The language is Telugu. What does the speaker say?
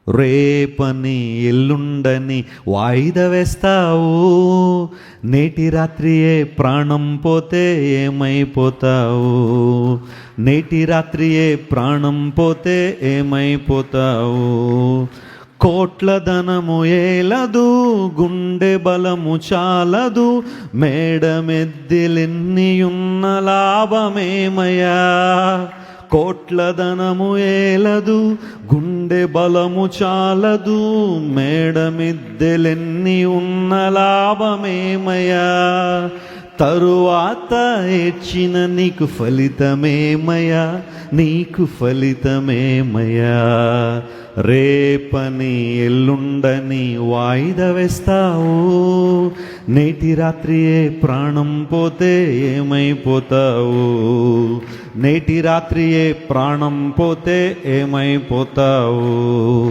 రేపని ఎల్లుండని వాయిదా వేస్తావు. నేటి రాత్రియే ప్రాణం పోతే ఏమైపోతావు? నేటి రాత్రియే ప్రాణం పోతే ఏమైపోతావు? కోట్ల ధనము ఏలదు, గుండె బలము చాలదు, మేడమెద్దిలెన్నియున్న లాభమేమయ్యా? కోట్ల ధనము ఏలదు, గుండె బలము చాలదు, మేడమిద్దెలెన్ని ఉన్న లాభమేమయ్యా? తరువాత ఏడ్చిన నీకు ఫలితమేమయ్యా? నీకు ఫలితమేమయ్యా? రేపని ఎల్లుండని వాయిదా వేస్తావు. నేటి రాత్రియే ప్రాణం పోతే ఏమైపోతావు? నేటి రాత్రియే ప్రాణం పోతే ఏమైపోతావు?